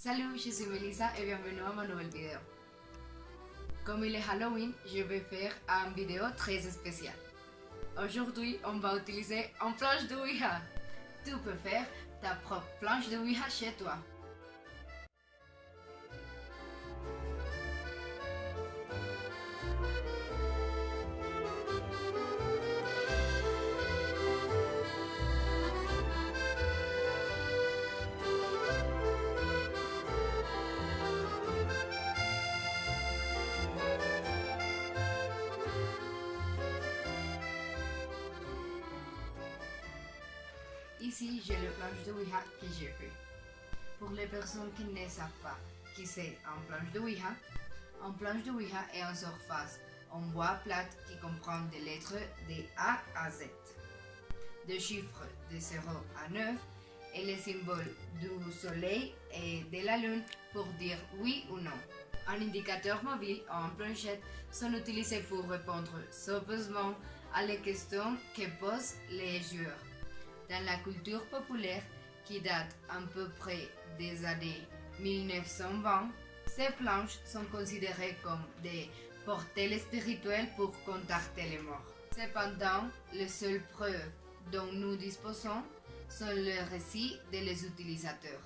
Salut, je suis Melissa et bienvenue à ma nouvelle vidéo. Comme il est Halloween, je vais faire une vidéo très spéciale. Aujourd'hui, on va utiliser une planche de Ouija. Tu peux faire ta propre planche de Ouija chez toi. Ici, j'ai le planche de Ouija que j'ai fait. Pour les personnes qui ne savent pas qui c'est une planche de Ouija est une surface en bois plate qui comprend des lettres de A à Z, des chiffres de 0 à 9 et les symboles du soleil et de la lune pour dire oui ou non. Un indicateur mobile ou une planchette sont utilisés pour répondre sobrement à les questions que posent les joueurs. Dans la culture populaire, qui date à peu près des années 1920, ces planches sont considérées comme des portails spirituels pour contacter les morts. Cependant, les seules preuves dont nous disposons sont les récits des utilisateurs.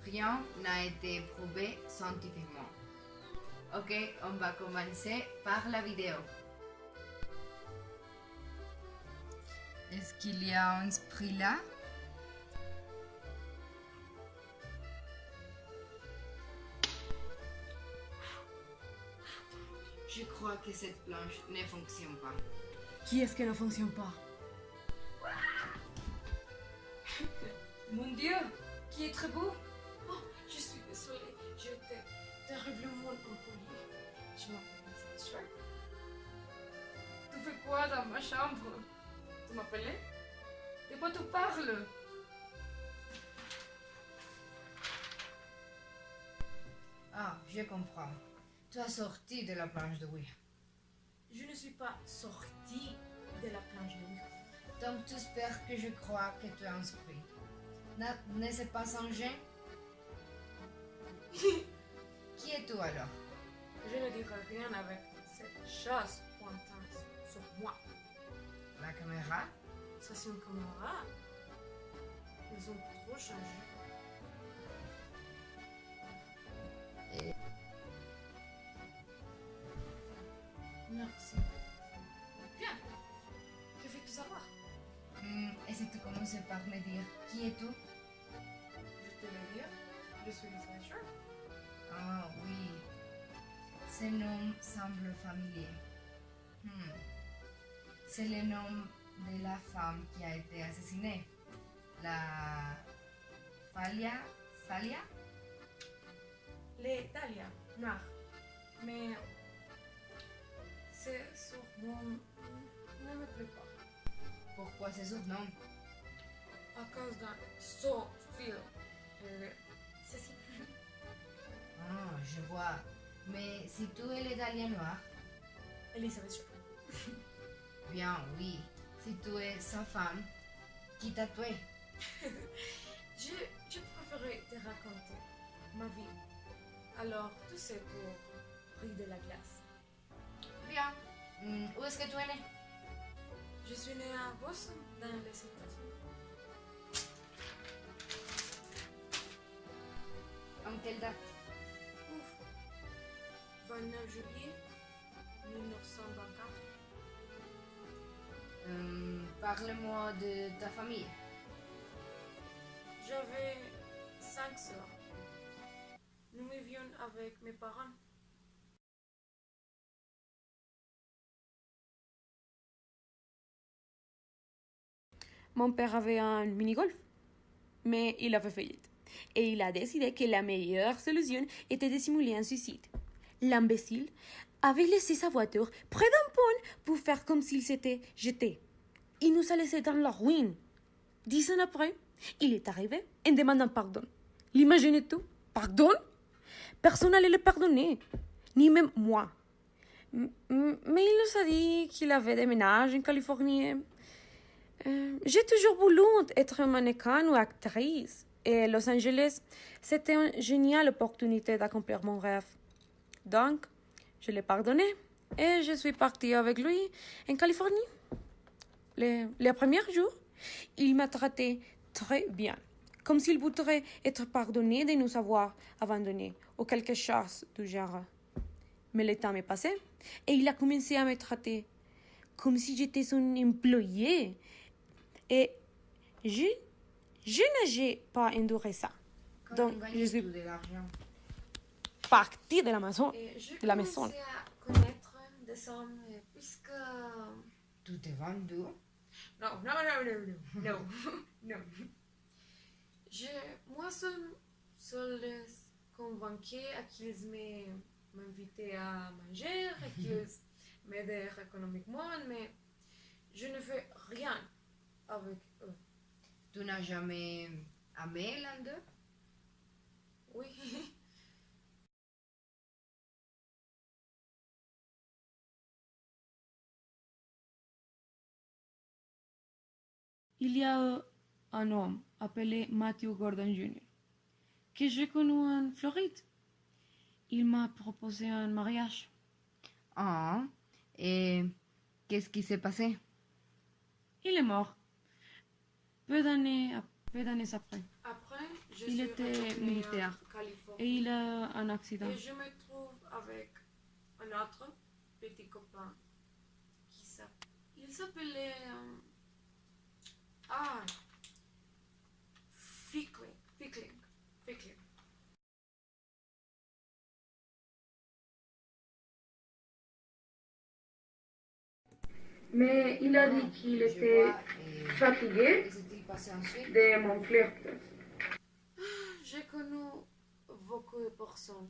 Rien n'a été prouvé scientifiquement. Ok, on va commencer par la vidéo. Est-ce qu'il y a un esprit là? Je crois que cette planche ne fonctionne pas. Qui est-ce qu'elle ne fonctionne pas? Mon Dieu, qui est très beau. Oh, je suis désolée, j'étais terriblement impolie. Je m'appelle Melissa. Tu fais quoi dans ma chambre? Tu m'appelais? De quoi tu parles? Ah, je comprends. Tu as sorti de la planche de Ouija. Je ne suis pas sortie de la planche de Ouija. Donc tu espères que je crois que tu es un esprit. N'est-ce pas changé? Qui es-tu alors? Je ne dirai rien avec cette chose pointant sur moi. La caméra? Ça, c'est une caméra. Ils ont trop changé. Merci. Bien. Que fais-tu savoir? Et si tu commences par me dire qui es-tu? Je te le dire. Je suis Lisa. Ah oui. Ce nom semble familier. C'est le nom de la femme qui a été assassinée. La Salia? Les Talia, noir. Mais c'est surnom ne me plaît pas. Pourquoi ce surnom? À cause d'un saut fil. Ceci. Ah, je vois. Mais si tu es l'Italien noir, Elisabeth. bien oui. Si tu es sa femme, qui t'a tué? Je préférais te raconter ma vie. Alors, tout c'est pour rire de la glace. Bien. Où est-ce que tu es né? Je suis née à Boston, dans les États-Unis. En quelle date? 29 juillet 1924. Parle-moi de ta famille. J'avais 5 sœurs. Nous vivions avec mes parents. Mon père avait un mini-golf, mais il a fait faillite. Et il a décidé que la meilleure solution était de simuler un suicide. L'imbécile avait laissé sa voiture près d'un pont pour faire comme s'il s'était jeté. Il nous a laissés dans la ruine. 10 ans après, il est arrivé en demandant pardon. L'imaginez-vous? Pardon? Personne n'allait le pardonner, ni même moi. Mais il nous a dit qu'il avait déménagé en Californie. J'ai toujours voulu être mannequin ou actrice. Et Los Angeles, c'était une géniale opportunité d'accomplir mon rêve. Donc, je l'ai pardonné et je suis partie avec lui en Californie. Les premiers jours, il m'a traité très bien, comme s'il voudrait être pardonné de nous avoir abandonnés ou quelque chose du genre. Mais le temps est passé et il a commencé à me traiter comme si j'étais son employé. Et je n'ai pas enduré ça. Comment Donc, je gagnais-tu suis de l'argent? partie de la maison. Et je De la maison. commençais à connaître des hommes puisque... Tout est vendu. Non. Non. Moi seul les convainquais à qu'ils m'invitaient à manger, à qu'ils m'aidèrent économiquement, mais je ne fais rien avec eux. Tu n'as jamais aimé l'un d'eux? Oui. Il y a un homme appelé Matthew Gordon Jr. que j'ai connu en Floride. Il m'a proposé un mariage. Ah, et qu'est-ce qui s'est passé? Il est mort. Peu d'années après. Après, je Il suis était retournée militaire. en Californie. Et il a un accident. Et je me trouve avec un autre petit copain il s'appelait Fickling. Mais il a dit qu'il Je était vois, et fatigué que s'est-il passé ensuite? de mon flirt. J'ai connu beaucoup de personnes.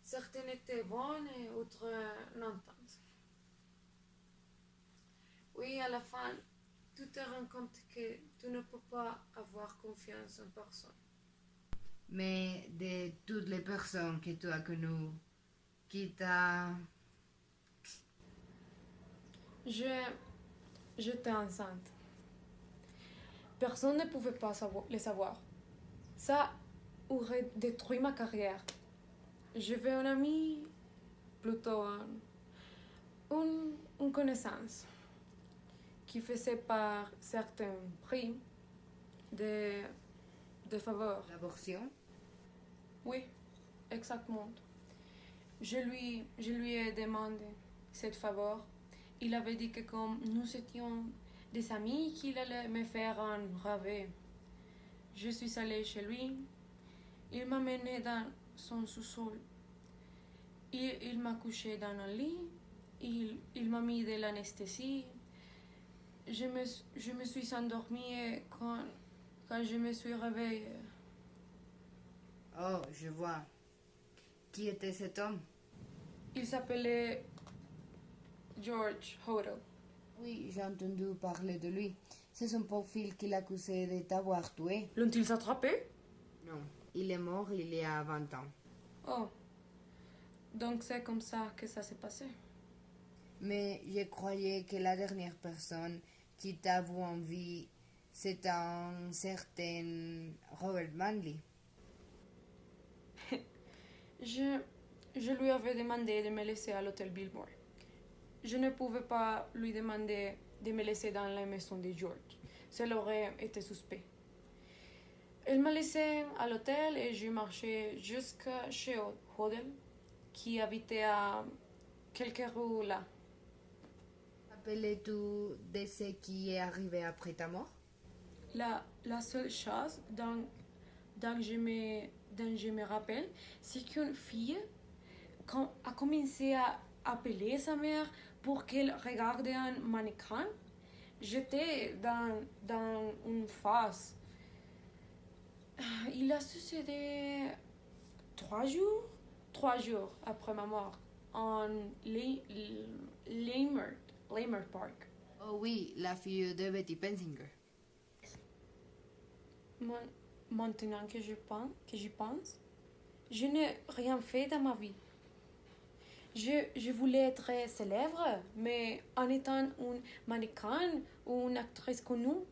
Certaines étaient bonnes et autres n'entendantes. Oui, à la fin, tu te rends compte que tu ne peux pas avoir confiance en personne. Mais de toutes les personnes que tu as connues, qui t'a... J'étais enceinte. Personne ne pouvait pas le savoir. Ça aurait détruit ma carrière. J'avais un ami, plutôt une connaissance, qui faisait par certains prix de faveurs. L'abortion? Oui, exactement. Je lui ai demandé cette faveur. Il avait dit que comme nous étions des amis, qu'il allait me faire un rêve. Je suis allée chez lui. Il m'a menée dans son sous-sol. Il m'a couché dans un lit. Il m'a mis de l'anesthésie. Je me suis endormie et quand je me suis réveillée... Oh, je vois. Qui était cet homme? Il s'appelait George Hodel. Oui, j'ai entendu parler de lui. C'est son profil qui l'accusait de t'avoir tué. L'ont-ils attrapé? Non, il est mort il y a 20 ans. Oh, donc c'est comme ça que ça s'est passé. Mais je croyais que la dernière personne qui t'a vu en vie, c'était un certain Robert Manley. Je lui avais demandé de me laisser à l'hôtel Billmore. Je ne pouvais pas lui demander de me laisser dans la maison de George. Cela aurait été suspect. Elle m'a laissé à l'hôtel et j'ai marché jusqu'à chez Hodel, qui habitait à quelques rues là. Appelais-tu de ce qui est arrivé après ta mort? La seule chose dont je me rappelle, c'est qu'une fille a commencé à appeler sa mère pour qu'elle regarde un mannequin. J'étais dans une phase. Il a succédé 3 jours après ma mort en Leimert Park. Oh oui, la fille de Betty Pensinger. Maintenant que j'y pense, je n'ai rien fait dans ma vie. Je voulais être célèbre, mais en étant une mannequin ou une actrice connue,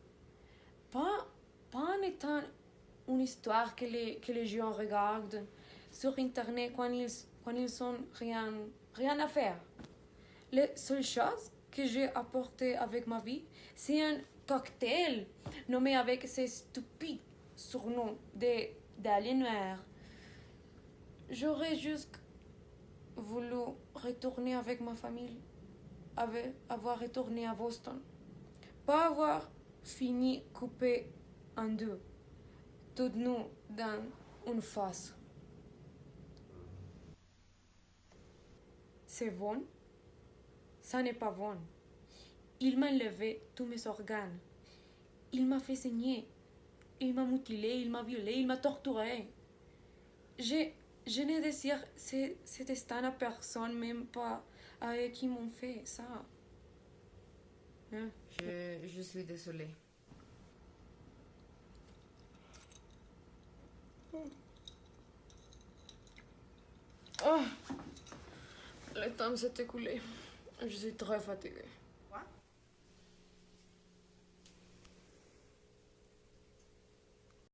pas en étant une histoire que les gens regardent sur Internet quand ils ont rien à faire. La seule chose que j'ai apportée avec ma vie, c'est un cocktail nommé avec ces stupides surnoms d'aliens noirs. J'aurais juste voulu retourner avec ma famille, avoir retourné à Boston. Pas avoir fini coupé en deux, toutes nous dans une face. C'est bon? Ça n'est pas bon. Il m'a enlevé tous mes organes. Il m'a fait saigner. Il m'a mutilé, il m'a violé, il m'a torturé. Je ne désire cet destin à personne, même pas à eux qui m'ont fait ça. Hein? Je suis désolée. Oh, le temps s'est écoulé. Je suis très fatiguée.